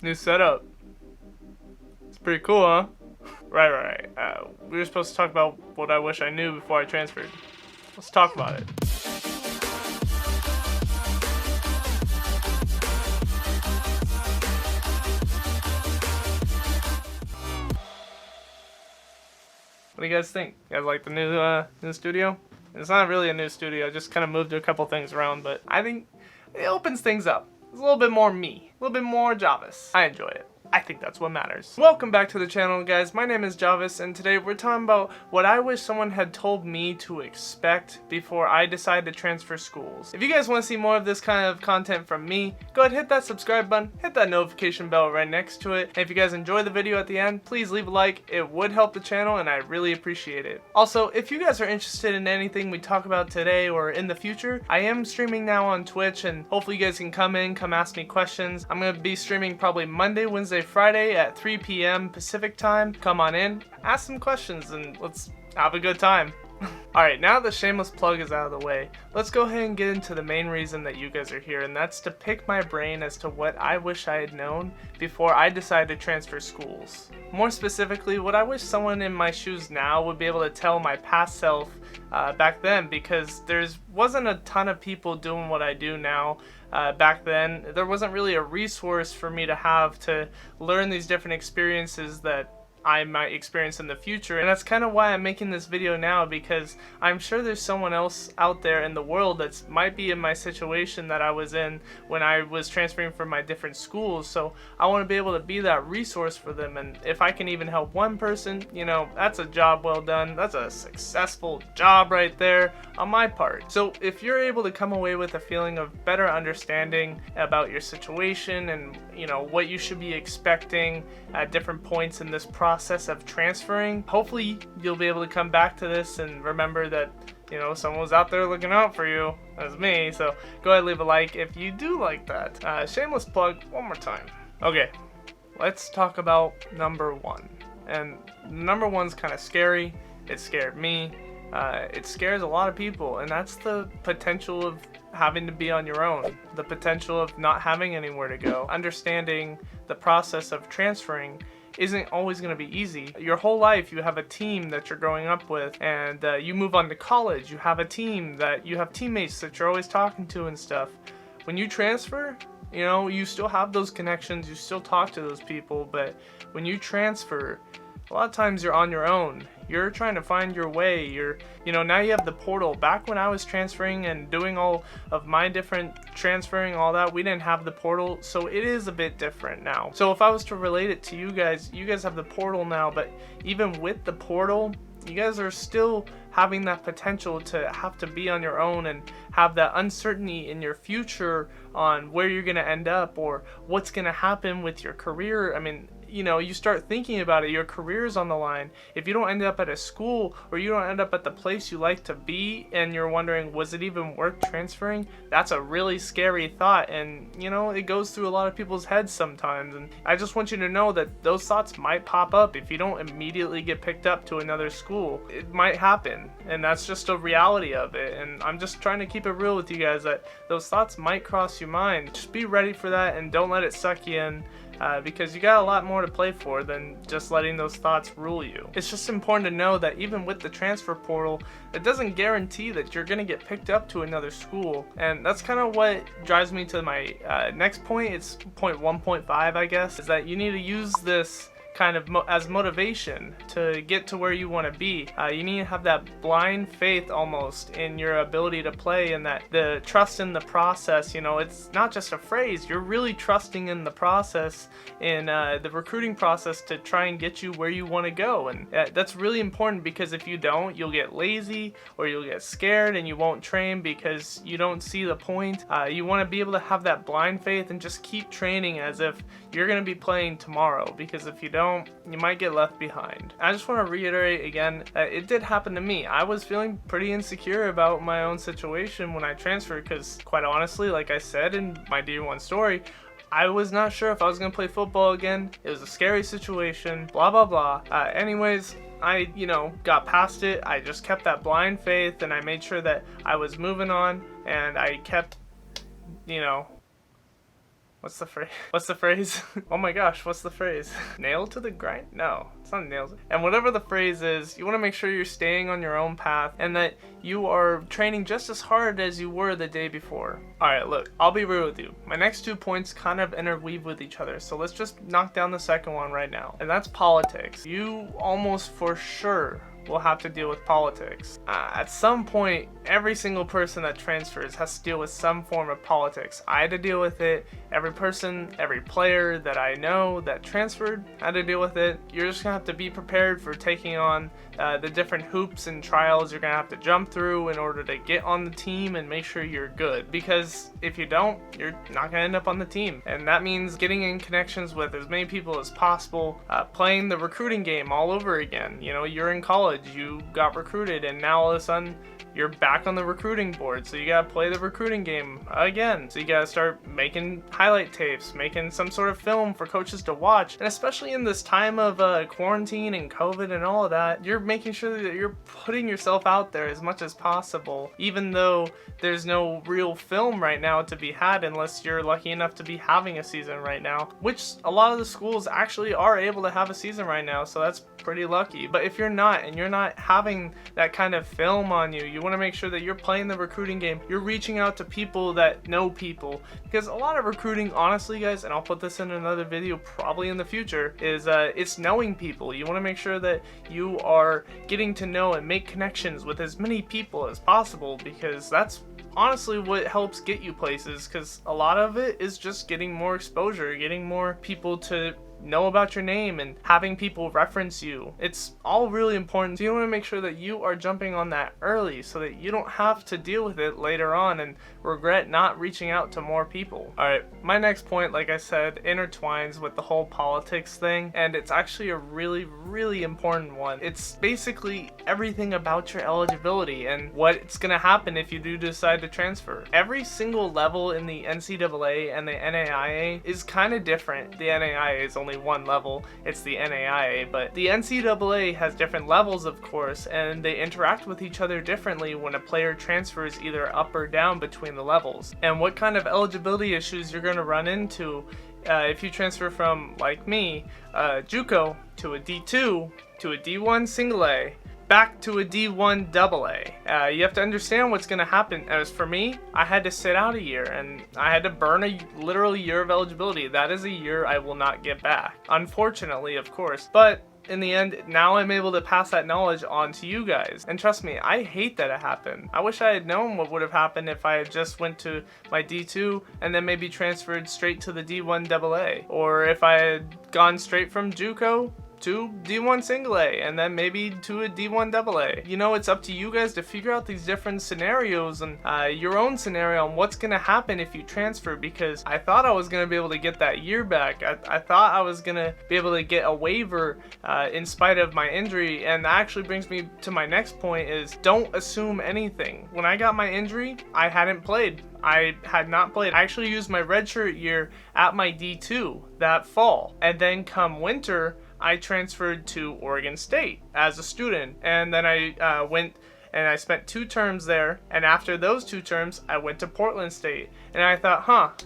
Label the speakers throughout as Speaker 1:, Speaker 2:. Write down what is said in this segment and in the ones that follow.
Speaker 1: New setup. It's pretty cool, huh? Right. We were supposed to talk about what I wish I knew before I transferred. Let's talk about it. What do you guys think? You guys like the new studio? It's not really a new studio. I just kind of moved a couple things around, but I think it opens things up. It's a little bit more me, a little bit more Jaavis. I enjoy it. I think that's what matters. Welcome back to the channel, guys. My name is Jaavis, and today we're talking about what I wish someone had told me to expect before I decided to transfer schools. If you guys want to see more of this kind of content from me, go ahead, hit that subscribe button, hit that notification bell right next to it. And if you guys enjoy the video at the end, please leave a like. It would help the channel, and I really appreciate it. Also, if you guys are interested in anything we talk about today or in the future, I am streaming now on Twitch, and hopefully you guys can come ask me questions. I'm going to be streaming probably Monday, Wednesday, Friday at 3 p.m. Pacific time. Come on in, ask some questions, and let's have a good time. Alright, now the shameless plug is out of the way, let's go ahead and get into the main reason that you guys are here, and that's to pick my brain as to what I wish I had known before I decided to transfer schools. More specifically, what I wish someone in my shoes now would be able to tell my past self back then, because there wasn't a ton of people doing what I do now. Back then, there wasn't really a resource for me to have to learn these different experiences that I might experience in the future, and that's kind of why I'm making this video now, because I'm sure there's someone else out there in the world that might be in my situation that I was in when I was transferring from my different schools. So I want to be able to be that resource for them, and if I can even help one person, you know, that's a job well done. That's a successful job right there on my part. So if you're able to come away with a feeling of better understanding about your situation and, you know, what you should be expecting at different points in this process of transferring, hopefully you'll be able to come back to this and remember that, you know, someone was out there looking out for you. That was me. So go ahead, leave a like if you do like that. Shameless plug one more time. Okay, let's talk about number one. And number one's kind of scary. It scared me. It scares a lot of people, and that's the potential of having to be on your own, the potential of not having anywhere to go. Understanding the process of transferring isn't always going to be easy. Your whole life you have a team that you're growing up with, and you move on to college, you have a team that you have teammates that you're always talking to and stuff. When you transfer, you know, you still have those connections, you still talk to those people, but when you transfer, a lot of times you're on your own. You're trying to find your way. Now you have the portal. Back when I was transferring and doing all of my different transferring, all that, we didn't have the portal, so it is a bit different now. So if I was to relate it to you guys have the portal now, but even with the portal, you guys are still having that potential to have to be on your own and have that uncertainty in your future on where you're going to end up or what's going to happen with your career. I mean, you know, you start thinking about it, your career's on the line. If you don't end up at a school or you don't end up at the place you like to be and you're wondering, was it even worth transferring? That's a really scary thought, and you know, it goes through a lot of people's heads sometimes, and I just want you to know that those thoughts might pop up if you don't immediately get picked up to another school. It might happen, and that's just a reality of it, and I'm just trying to keep it real with you guys that those thoughts might cross your mind. Just be ready for that and don't let it suck you in. Because you got a lot more to play for than just letting those thoughts rule you. It's just important to know that even with the transfer portal, it doesn't guarantee that you're going to get picked up to another school. And that's kind of what drives me to my next point. It's point 1.5, I guess, is that you need to use this kind of as motivation to get to where you want to be. You need to have that blind faith almost in your ability to play, and that the trust in the process. You know, it's not just a phrase. You're really trusting in the process, in the recruiting process, to try and get you where you want to go. And that's really important, because if you don't, you'll get lazy or you'll get scared and you won't train because you don't see the point. You want to be able to have that blind faith and just keep training as if you're going to be playing tomorrow, because if you don't, you might get left behind. I just want to reiterate again, it did happen to me. I was feeling pretty insecure about my own situation when I transferred, because quite honestly, like I said in my D1 story, I was not sure if I was going to play football again. It was a scary situation, blah, blah, blah. Anyways, I, got past it. I just kept that blind faith, and I made sure that I was moving on, and I kept, What's the phrase? What's the phrase? Oh my gosh, what's the phrase? Nail to the grind? No, it's not nails. And whatever the phrase is, you want to make sure you're staying on your own path and that you are training just as hard as you were the day before. Alright, look, I'll be real with you. My next 2 points kind of interweave with each other, so let's just knock down the second one right now. And that's politics. You almost for sure will have to deal with politics. At some point, every single person that transfers has to deal with some form of politics. I had to deal with it. Every person, every player that I know that transferred had to deal with it. You're just gonna have to be prepared for taking on the different hoops and trials you're gonna have to jump through in order to get on the team and make sure you're good. Because if you don't, you're not gonna end up on the team. And that means getting in connections with as many people as possible, playing the recruiting game all over again. You know, you're in college, you got recruited, and now all of a sudden you're back on the recruiting board, so you gotta play the recruiting game again. So you gotta start making highlight tapes, making some sort of film for coaches to watch. And especially in this time of quarantine and COVID and all of that, you're making sure that you're putting yourself out there as much as possible, even though there's no real film right now to be had unless you're lucky enough to be having a season right now, which a lot of the schools actually are able to have a season right now, so that's pretty lucky. But if you're not, and you're not having that kind of film on you, you want to make sure that you're playing the recruiting game. You're reaching out to people that know people, because a lot of recruiting, honestly guys, and I'll put this in another video probably in the future, is it's knowing people. You want to make sure that you are getting to know and make connections with as many people as possible, because that's honestly what helps get you places, because a lot of it is just getting more exposure, getting more people to know about your name and having people reference you. It's all really important. So you want to make sure that you are jumping on that early so that you don't have to deal with it later on and regret not reaching out to more people. Alright, my next point, like I said, intertwines with the whole politics thing, and it's actually a really important one. It's basically everything about your eligibility and what's gonna happen if you do decide to transfer. Every single level in the NCAA and the NAIA is kind of different. The NAIA is only one level, it's the NAIA, but the NCAA has different levels, of course, and they interact with each other differently when a player transfers either up or down between the levels. And what kind of eligibility issues you're going to run into if you transfer from, like me, JUCO to a D2 to a D1 single A back to a D1 double A. You have to understand what's going to happen. As for me, I had to sit out a year and I had to burn a literal year of eligibility. That is a year I will not get back. Unfortunately, of course. But in the end, now I'm able to pass that knowledge on to you guys. And trust me, I hate that it happened. I wish I had known what would have happened if I had just went to my D2 and then maybe transferred straight to the D1 AA. Or if I had gone straight from JUCO to D1 single A and then maybe to a D1 AA. You know, it's up to you guys to figure out these different scenarios and your own scenario on what's gonna happen if you transfer, because I thought I was gonna be able to get that year back. I thought I was gonna be able to get a waiver in spite of my injury, and that actually brings me to my next point is don't assume anything. When I got my injury, I hadn't played. I had not played. I actually used my redshirt year at my D2 that fall, and then come winter, I transferred to Oregon State as a student, and then I went and I spent 2 terms there, and after those 2 terms I went to Portland State, and I thought,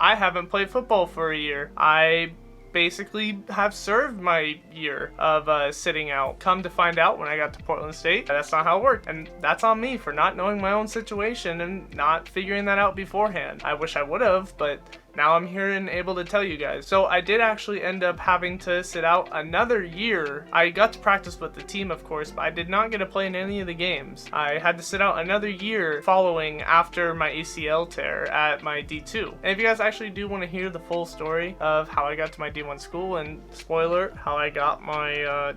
Speaker 1: I haven't played football for a year. I basically have served my year of sitting out. Come to find out when I got to Portland State, that's not how it worked, and that's on me for not knowing my own situation and not figuring that out beforehand. I wish I would have, but now I'm here and able to tell you guys. So I did actually end up having to sit out another year. I got to practice with the team, of course, but I did not get to play in any of the games. I had to sit out another year following after my ACL tear at my D2. And if you guys actually do want to hear the full story of how I got to my D1 school, and spoiler, how I got my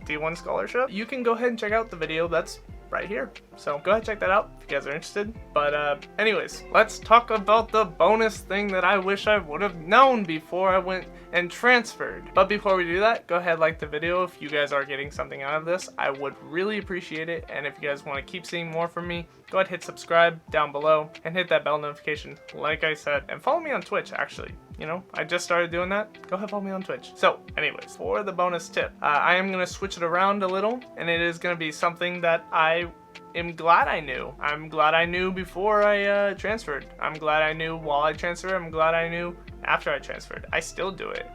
Speaker 1: D1 scholarship, you can go ahead and check out the video. That's right here. So go ahead and check that out if you guys are interested. But anyways, let's talk about the bonus thing that I wish I would have known before I went and transferred. But before we do that, go ahead, like the video if you guys are getting something out of this. I would really appreciate it. And if you guys want to keep seeing more from me, go ahead, hit subscribe down below and hit that bell notification like I said, and follow me on Twitch. Actually, you know, I just started doing that. Go ahead, follow me on Twitch. So anyways, for the bonus tip, I am going to switch it around a little, and it is going to be something that I am glad I knew. I'm glad I knew before I transferred. I'm glad I knew while I transferred. I'm glad I knew after I transferred. I still do it.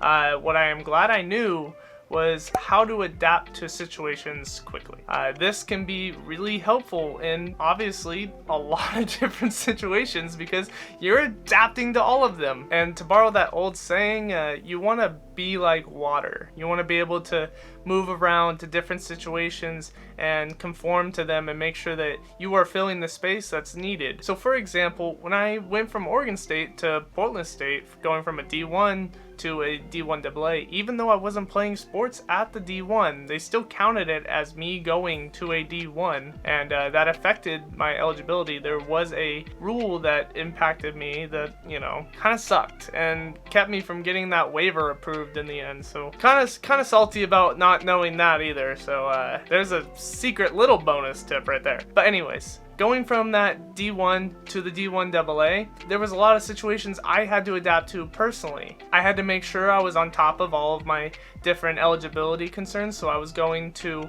Speaker 1: What I am glad I knew was how to adapt to situations quickly. This can be really helpful in obviously a lot of different situations because you're adapting to all of them. And to borrow that old saying, you want to be like water. You want to be able to move around to different situations and conform to them and make sure that you are filling the space that's needed. So for example, when I went from Oregon State to Portland State, going from a D1 to a D1 AA, even though I wasn't playing sports at the D1, they still counted it as me going to a D1, and that affected my eligibility. There was a rule that impacted me that, you know, kind of sucked and kept me from getting that waiver approved in the end. So kind of salty about not knowing that either. So there's a secret little bonus tip right there. But anyways, going from that D1 to the D1 AA, there was a lot of situations I had to adapt to personally. I had to make sure I was on top of all of my different eligibility concerns, so I was going to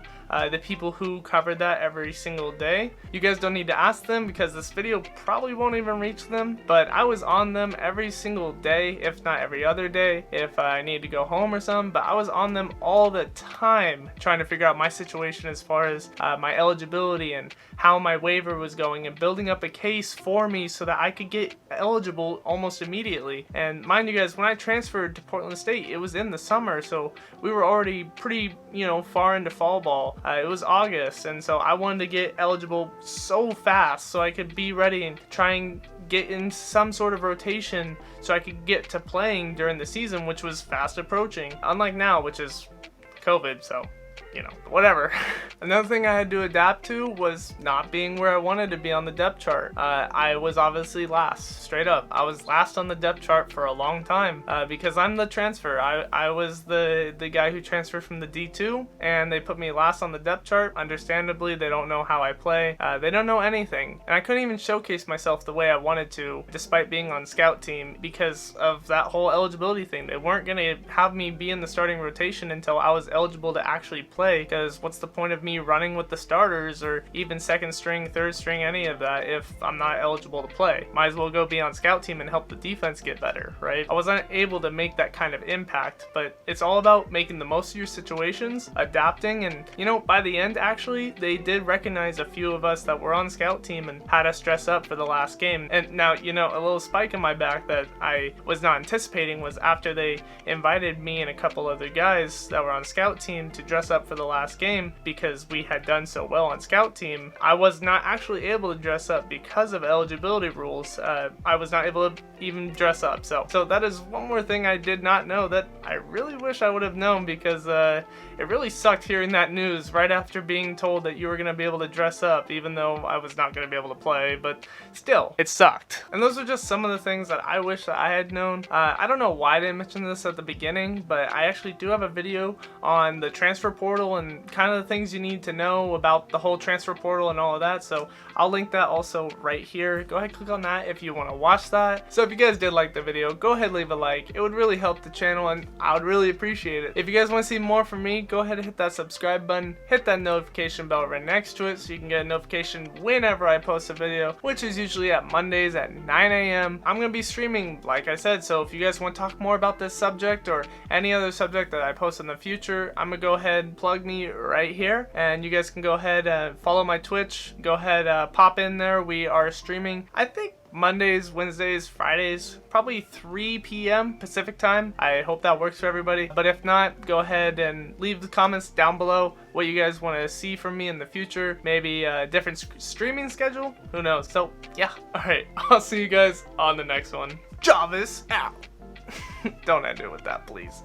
Speaker 1: the people who covered that every single day. You guys don't need to ask them because this video probably won't even reach them, but I was on them every single day, if not every other day, if I needed to go home or something, but I was on them all the time trying to figure out my situation as far as my eligibility and how my waiver was going and building up a case for me so that I could get eligible almost immediately. And mind you guys, when I transferred to Portland State, it was in the summer, so we were already pretty, far into fall ball. It was August, and so I wanted to get eligible so fast so I could be ready and try and get in some sort of rotation so I could get to playing during the season, which was fast approaching. Unlike now, which is COVID, so whatever. Another thing I had to adapt to was not being where I wanted to be on the depth chart. I was obviously last, straight up. I was last on the depth chart for a long time because I'm the transfer. I was the guy who transferred from the D2, and they put me last on the depth chart. Understandably, they don't know how I play. They don't know anything, and I couldn't even showcase myself the way I wanted to, despite being on scout team, because of that whole eligibility thing. They weren't gonna have me be in the starting rotation until I was eligible to actually play, because what's the point of me running with the starters or even second string, third string, any of that if I'm not eligible to play? Might as well go be on scout team and help the defense get better, right? I wasn't able to make that kind of impact, but it's all about making the most of your situations, adapting, and by the end actually they did recognize a few of us that were on scout team and had us dress up for the last game. And now a little spike in my back that I was not anticipating was after they invited me and a couple other guys that were on scout team to dress up for the last game because we had done so well on scout team. I was not actually able to dress up because of eligibility rules. I was not able to even dress up. So that is one more thing I did not know that I really wish I would have known, because it really sucked hearing that news right after being told that you were going to be able to dress up, even though I was not going to be able to play, but still, it sucked. And those are just some of the things that I wish that I had known. I don't know why I didn't mention this at the beginning, but I actually do have a video on the transfer portal and kind of the things you need to know about the whole transfer portal and all of that, so I'll link that also right here. Go ahead, click on that if you want to watch that. So if you guys did like the video, go ahead, leave a like. It would really help the channel and I would really appreciate it. If you guys want to see more from me, go ahead and hit that subscribe button, hit that notification bell right next to it so you can get a notification whenever I post a video, which is usually at Mondays at 9 a.m. I'm going to be streaming, like I said, so if you guys want to talk more about this subject or any other subject that I post in the future, I'm going to go ahead and plug me right here, and you guys can go ahead and follow my Twitch. Go ahead, pop in there. We are streaming, I think, Mondays, Wednesdays, Fridays, probably 3 p.m. Pacific time. I hope that works for everybody, but if not, go ahead and leave the comments down below what you guys want to see from me in the future. Maybe a different streaming schedule, who knows. So yeah, alright, I'll see you guys on the next one. Jaavis out. Don't end it with that, please.